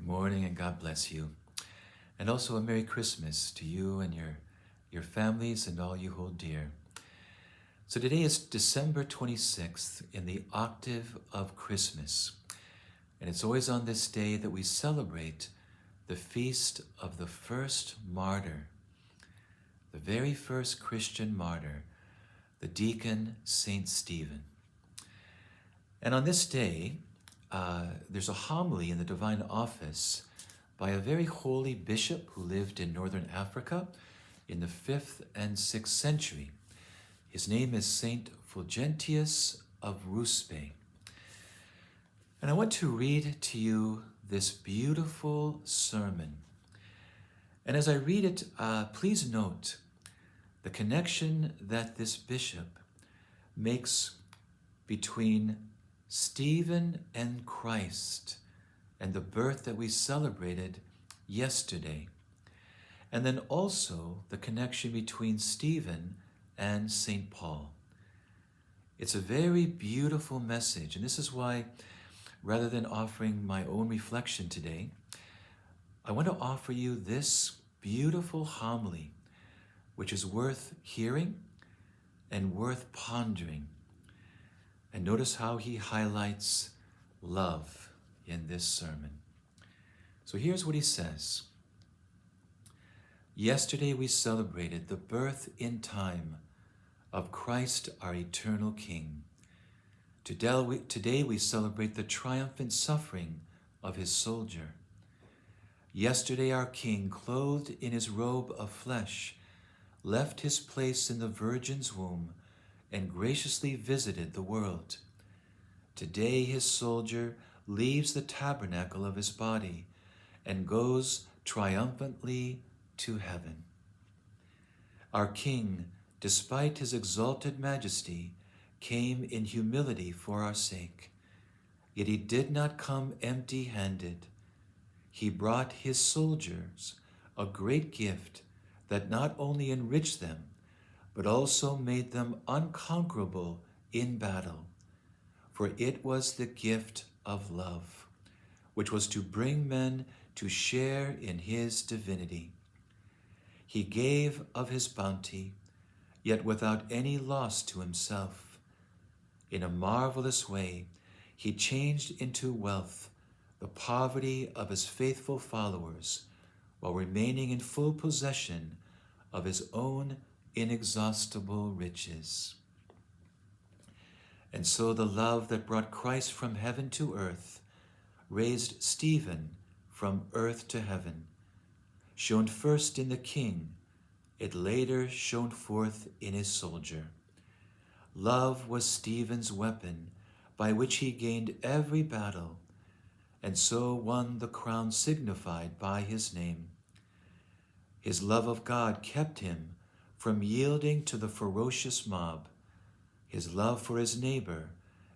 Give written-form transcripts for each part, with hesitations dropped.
Good morning and God bless you. And also a Merry Christmas to you and your families and all you hold dear. So today is December 26th in the octave of Christmas. And it's always on this day that we celebrate the feast of the first martyr, the very first Christian martyr, the deacon Saint Stephen. And on this day, there's a homily in the divine office by a very holy bishop who lived in northern Africa in the 5th and 6th century. His name is Saint Fulgentius of Ruspe. And I want to read to you this beautiful sermon. And as I read it, please note the connection that this bishop makes between Stephen and Christ and the birth that we celebrated yesterday. And then also the connection between Stephen and St. Paul. It's a very beautiful message, and this is why, rather than offering my own reflection today, I want to offer you this beautiful homily, which is worth hearing and worth pondering. And notice how he highlights love in this sermon. So here's what he says. Yesterday we celebrated the birth in time of Christ our eternal King. Today we celebrate the triumphant suffering of his soldier. Yesterday our King, clothed in his robe of flesh, left his place in the Virgin's womb and graciously visited the world. Today his soldier leaves the tabernacle of his body and goes triumphantly to heaven. Our King, despite his exalted majesty, came in humility for our sake. Yet he did not come empty-handed. He brought his soldiers a great gift that not only enriched them, but also made them unconquerable in battle. For it was the gift of love, which was to bring men to share in his divinity. He gave of his bounty, yet without any loss to himself. In a marvelous way, he changed into wealth the poverty of his faithful followers, while remaining in full possession of his own inexhaustible riches. And so the love that brought Christ from heaven to earth raised Stephen from earth to heaven. Shone first in the King, it later shone forth in his soldier. Love was Stephen's weapon by which he gained every battle, and so won the crown signified by his name. His love of God kept him from yielding to the ferocious mob. His love for his neighbor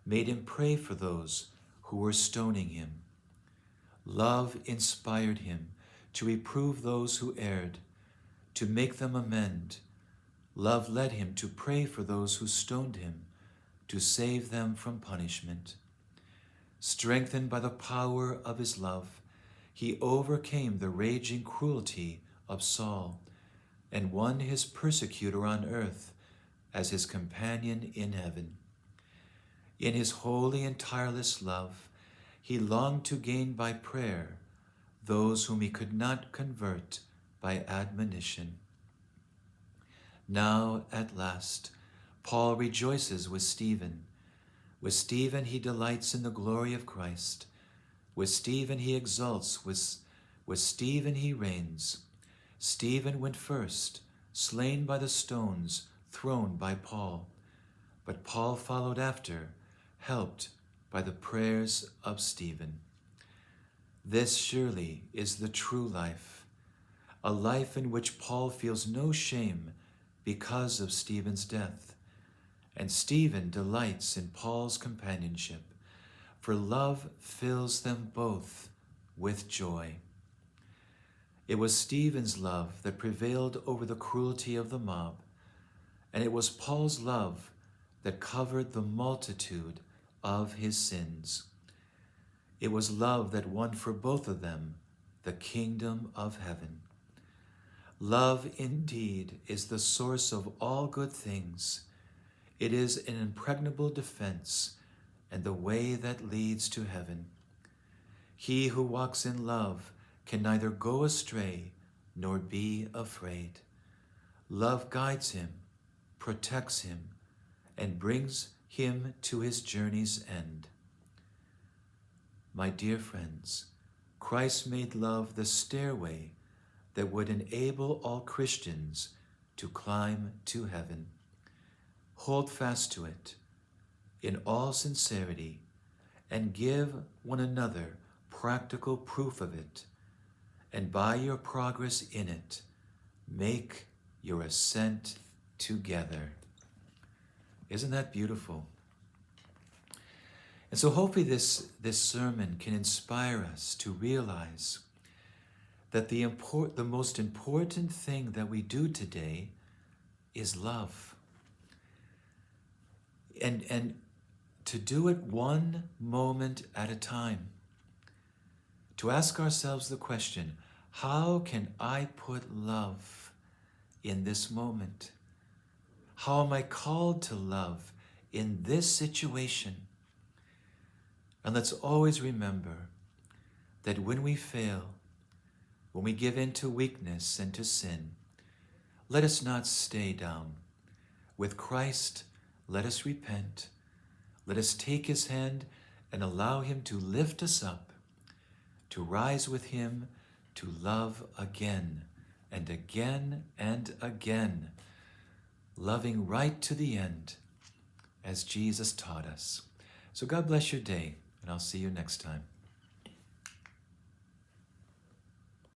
made him pray for those who were stoning him. Love inspired him to reprove those who erred, to make them amend. Love led him to pray for those who stoned him, to save them from punishment. Strengthened by the power of his love, he overcame the raging cruelty of Saul and won his persecutor on earth as his companion in heaven. In his holy and tireless love, he longed to gain by prayer those whom he could not convert by admonition. Now, at last, Paul rejoices with Stephen. With Stephen he delights in the glory of Christ. With Stephen he exults. With Stephen he reigns. Stephen went first, slain by the stones thrown by Paul. But Paul followed after, helped by the prayers of Stephen. This surely is the true life, a life in which Paul feels no shame because of Stephen's death. And Stephen delights in Paul's companionship, for love fills them both with joy. It was Stephen's love that prevailed over the cruelty of the mob, and it was Paul's love that covered the multitude of his sins. It was love that won for both of them the kingdom of heaven. Love indeed is the source of all good things. It is an impregnable defense and the way that leads to heaven. He who walks in love can neither go astray nor be afraid. Love guides him, protects him, and brings him to his journey's end. My dear friends, Christ made love the stairway that would enable all Christians to climb to heaven. Hold fast to it in all sincerity and give one another practical proof of it, and by your progress in it, make your ascent together. Isn't that beautiful? And so hopefully this sermon can inspire us to realize that the most important thing that we do today is love. And to do it one moment at a time. To ask ourselves the question, how can I put love in this moment? How am I called to love in this situation? And let's always remember that when we fail, when we give in to weakness and to sin, let us not stay down. With Christ, let us repent. Let us take his hand and allow him to lift us up, to rise with him, to love again and again and again, loving right to the end as Jesus taught us. So God bless your day, and I'll see you next time.